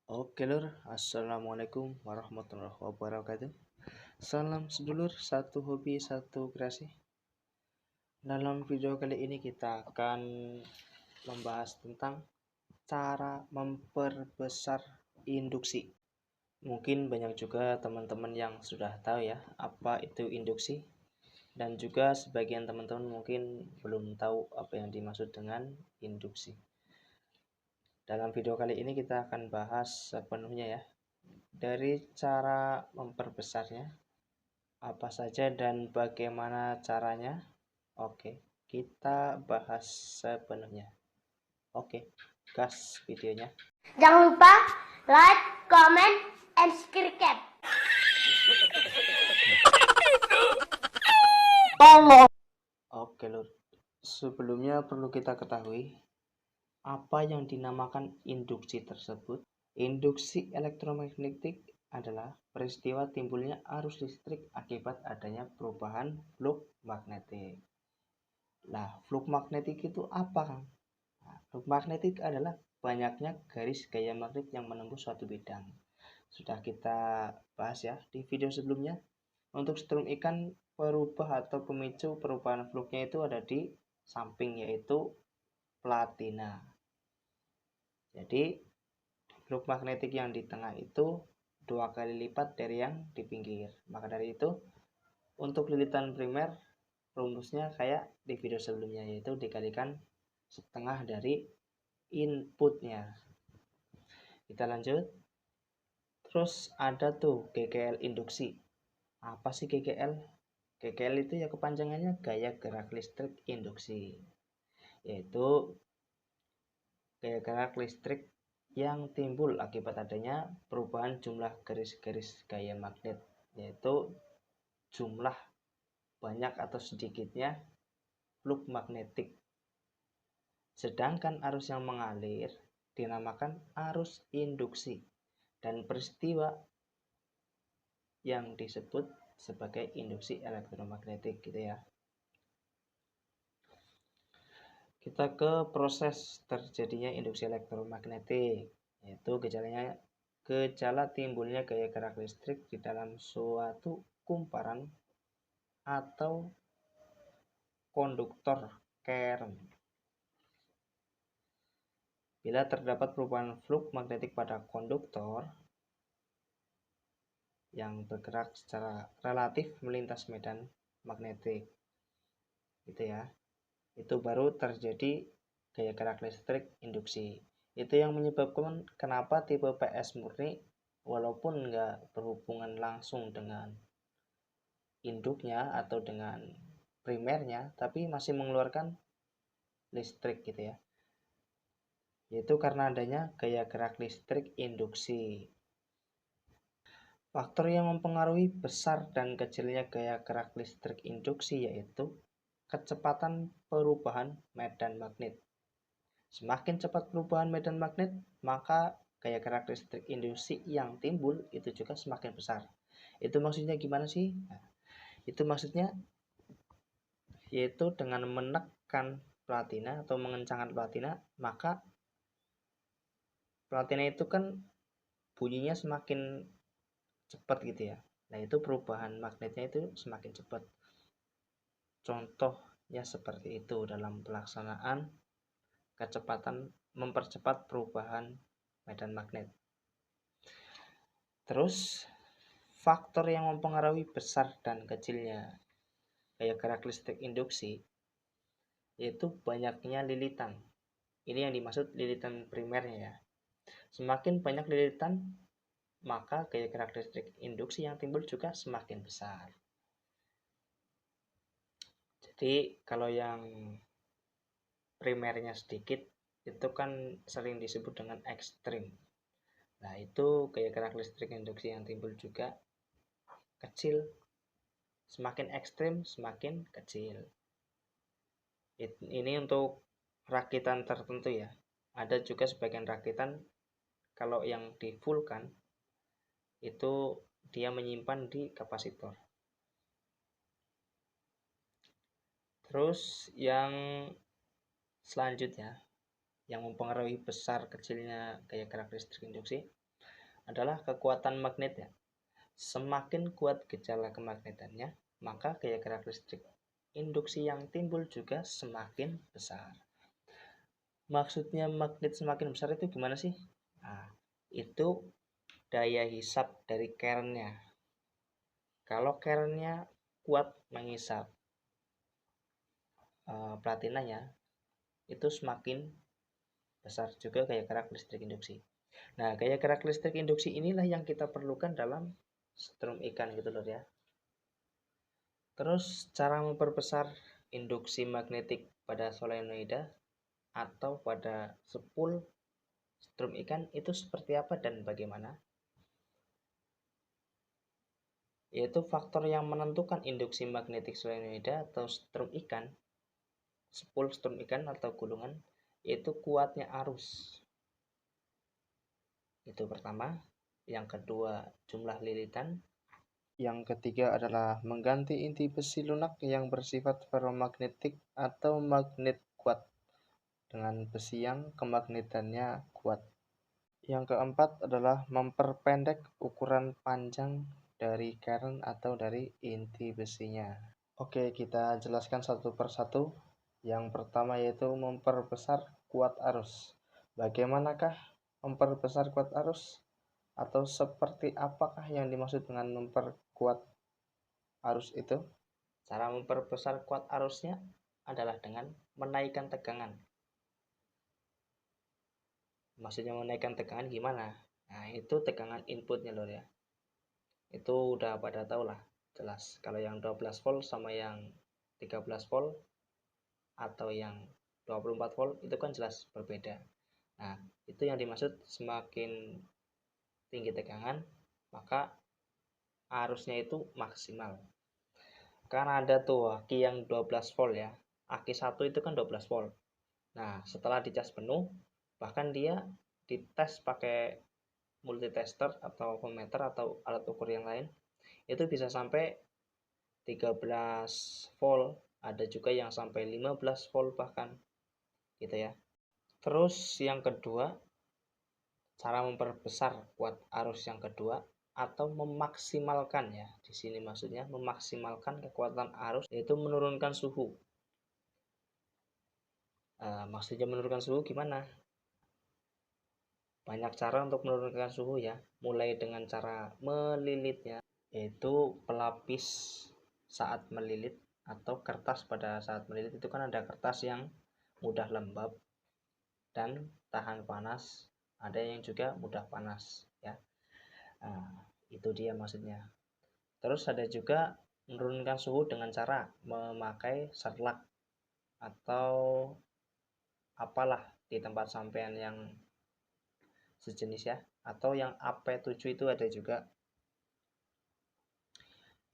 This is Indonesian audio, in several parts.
Oke lur, assalamualaikum warahmatullahi wabarakatuh. Salam sedulur, satu hobi, satu kreasi. Dalam video kali ini kita akan membahas tentang cara memperbesar induksi. Mungkin banyak juga teman-teman yang sudah tahu ya apa itu induksi. Dan juga sebagian teman-teman mungkin belum tahu apa yang dimaksud dengan induksi. Dalam video kali ini kita akan bahas sepenuhnya ya. Dari cara memperbesarnya, apa saja dan bagaimana caranya? Oke, kita bahas sepenuhnya. Oke, gas videonya. Jangan lupa like, comment, and subscribe. Oke lur, sebelumnya perlu kita ketahui apa yang dinamakan induksi tersebut. Induksi elektromagnetik adalah peristiwa timbulnya arus listrik akibat adanya perubahan flux magnetik. Nah, flux magnetik itu apa, Kang? Nah, flux magnetik adalah banyaknya garis gaya magnet yang menembus suatu bidang. Sudah kita bahas ya di video sebelumnya. Untuk strum ikan, perubah atau pemicu perubahan fluxnya itu ada di samping, yaitu platina. Jadi flux magnetik yang di tengah itu 2 kali lipat dari yang di pinggir. Maka dari itu, untuk lilitan primer, rumusnya kayak di video sebelumnya, yaitu dikalikan setengah dari inputnya. Kita lanjut. Terus ada tuh GGL induksi. Apa sih GGL? GGL itu ya kepanjangannya gaya gerak listrik induksi, yaitu gaya gerak listrik yang timbul akibat adanya perubahan jumlah garis-garis gaya magnet, yaitu jumlah banyak atau sedikitnya flux magnetik. Sedangkan arus yang mengalir dinamakan arus induksi, dan peristiwa yang disebut sebagai induksi elektromagnetik gitu ya. Kita ke proses terjadinya induksi elektromagnetik, yaitu gejala timbulnya gaya gerak listrik di dalam suatu kumparan atau konduktor kern. Bila terdapat perubahan flux magnetik pada konduktor yang bergerak secara relatif melintas medan magnetik, gitu ya, itu baru terjadi gaya gerak listrik induksi. Itu yang menyebabkan kenapa tipe PS murni walaupun nggak berhubungan langsung dengan induknya atau dengan primernya, tapi masih mengeluarkan listrik gitu ya. Yaitu karena adanya gaya gerak listrik induksi. Faktor yang mempengaruhi besar dan kecilnya gaya gerak listrik induksi yaitu kecepatan perubahan medan magnet. Semakin cepat perubahan medan magnet, maka gaya gerak listrik induksi yang timbul itu juga semakin besar. Itu maksudnya gimana sih? Nah, itu maksudnya yaitu dengan menekan platina atau mengencangkan platina, maka platina itu kan bunyinya semakin cepat gitu ya. Nah, itu perubahan magnetnya itu semakin cepat. Contohnya seperti itu dalam pelaksanaan kecepatan mempercepat perubahan medan magnet. Terus faktor yang mempengaruhi besar dan kecilnya gaya gerak listrik induksi yaitu banyaknya lilitan. Ini yang dimaksud lilitan primernya ya. Semakin banyak lilitan, maka gaya gerak listrik induksi yang timbul juga semakin besar. Jadi kalau yang primernya sedikit itu kan sering disebut dengan ekstrim. Nah, itu gaya gerak listrik induksi yang timbul juga kecil. Semakin ekstrim, semakin kecil. Ini untuk rakitan tertentu ya. Ada juga sebagian rakitan kalau yang di full kan itu dia menyimpan di kapasitor. Terus yang selanjutnya yang mempengaruhi besar kecilnya gaya gerak listrik induksi adalah kekuatan magnetnya. Semakin kuat gejala kemagnetannya, maka gaya gerak listrik induksi yang timbul juga semakin besar. Maksudnya magnet semakin besar itu gimana sih? Nah, itu daya hisap dari kerennya. Kalau kerennya kuat menghisap platinanya, itu semakin besar juga gaya gerak listrik induksi. Nah, gaya gerak listrik induksi inilah yang kita perlukan dalam strum ikan gitu loh ya. Terus cara memperbesar induksi magnetik pada solenoida atau pada spool strum ikan itu seperti apa dan bagaimana? Yaitu faktor yang menentukan induksi magnetik solenoida atau strum ikan, spool strum ikan atau gulungan, yaitu kuatnya arus. Itu pertama. Yang kedua, jumlah lilitan. Yang ketiga adalah mengganti inti besi lunak yang bersifat ferromagnetik atau magnet kuat dengan besi yang kemagnetannya kuat. Yang keempat adalah memperpendek ukuran panjang dari keren atau dari inti besinya. Oke, kita jelaskan satu persatu. Yang pertama yaitu memperbesar kuat arus. Bagaimanakah memperbesar kuat arus? Atau seperti apakah yang dimaksud dengan memperkuat arus itu? Cara memperbesar kuat arusnya adalah dengan menaikkan tegangan. Maksudnya menaikkan tegangan gimana? Nah, itu tegangan inputnya loh ya. Itu udah pada tahu lah, jelas. Kalau yang 12 volt sama yang 13 volt atau yang 24 volt itu kan jelas berbeda. Nah, itu yang dimaksud semakin tinggi tegangan, maka arusnya itu maksimal. Karena ada tuh aki yang 12 volt ya. Aki 1 itu kan 12 volt. Nah, setelah dicas penuh, bahkan dia dites pakai multitester atau voltmeter atau alat ukur yang lain, itu bisa sampai 13 volt, ada juga yang sampai 15 volt bahkan. Gitu ya. Terus yang kedua, cara memperbesar kuat arus yang kedua atau memaksimalkan ya. Di sini maksudnya memaksimalkan kekuatan arus yaitu menurunkan suhu. Maksudnya menurunkan suhu gimana? Banyak cara untuk menurunkan suhu ya, mulai dengan cara melilitnya, yaitu pelapis saat melilit atau kertas pada saat melilit itu kan ada kertas yang mudah lembab dan tahan panas, ada yang juga mudah panas ya. Itu dia maksudnya. Terus ada juga menurunkan suhu dengan cara memakai serlak atau apalah di tempat sampean yang sejenis ya, atau yang AP7 itu ada juga.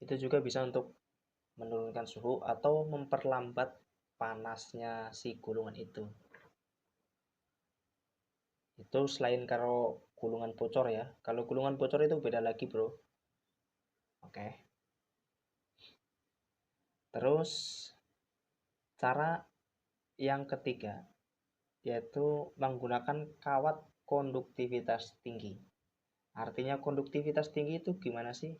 Itu juga bisa untuk menurunkan suhu atau memperlambat panasnya si gulungan itu. Itu selain kalau gulungan bocor ya. Kalau gulungan bocor itu beda lagi, Bro. Oke. Terus cara yang ketiga yaitu menggunakan kawat konduktivitas tinggi. Artinya konduktivitas tinggi itu gimana sih?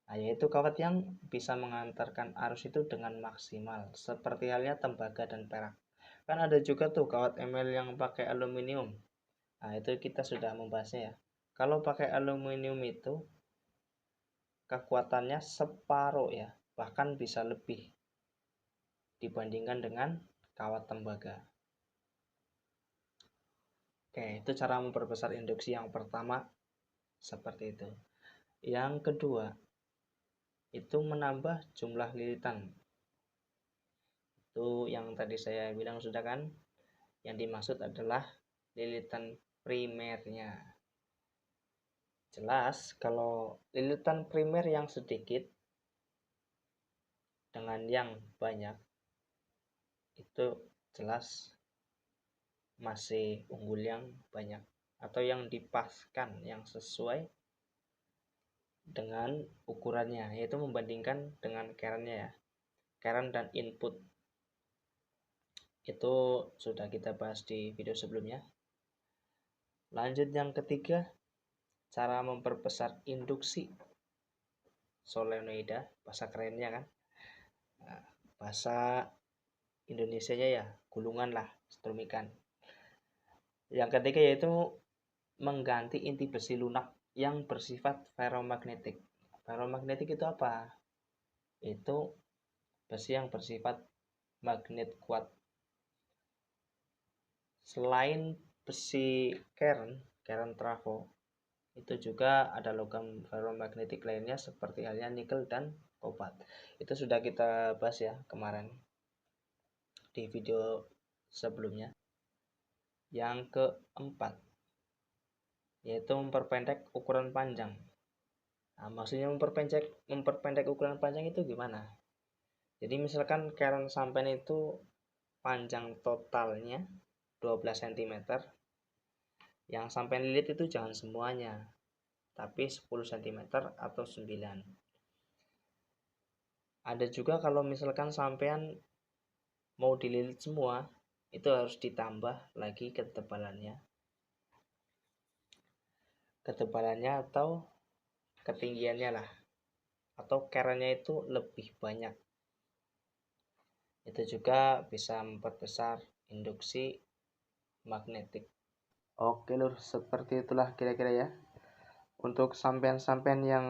Nah, yaitu kawat yang bisa mengantarkan arus itu dengan maksimal, seperti halnya tembaga dan perak. Kan ada juga tuh kawat ML yang pakai aluminium. Nah, itu kita sudah membahasnya ya. Kalau pakai aluminium itu kekuatannya separuh ya, bahkan bisa lebih dibandingkan dengan kawat tembaga. Oke, itu cara memperbesar induksi yang pertama seperti itu. Yang kedua, itu menambah jumlah lilitan. Itu yang tadi saya bilang sudah kan, yang dimaksud adalah lilitan primernya. Jelas kalau lilitan primer yang sedikit dengan yang banyak itu jelas masih unggul yang banyak atau yang dipaskan yang sesuai dengan ukurannya, yaitu membandingkan dengan kerennya ya, keren dan input. Itu sudah kita bahas di video sebelumnya. Lanjut yang ketiga, cara memperbesar induksi solenoida, bahasa kerennya kan. Nah, bahasa Indonesianya ya gulungan lah, strumikan. Yang ketiga yaitu mengganti inti besi lunak yang bersifat ferromagnetik. Ferromagnetik itu apa? Itu besi yang bersifat magnet kuat. Selain besi keren trafo, itu juga ada logam ferromagnetik lainnya seperti halnya nikel dan kobalt. Itu sudah kita bahas ya kemarin di video sebelumnya. Yang keempat yaitu memperpendek ukuran panjang. Nah, maksudnya memperpendek ukuran panjang itu gimana? Jadi misalkan keren sampean itu panjang totalnya 12 cm, yang sampean lilit itu jangan semuanya, tapi 10 cm atau 9. Ada juga kalau misalkan sampean mau dililit semua, itu harus ditambah lagi ketebalannya atau ketinggiannya lah, atau kerennya itu lebih banyak. Itu juga bisa memperbesar induksi magnetik. Oke lur, seperti itulah kira-kira ya. Untuk sampean-sampean yang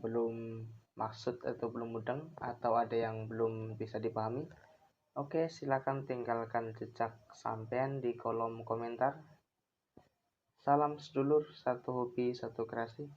belum maksud atau belum mudeng atau ada yang belum bisa dipahami, oke, silakan tinggalkan jejak sampean di kolom komentar. Salam sedulur, satu hobi, satu kreasi.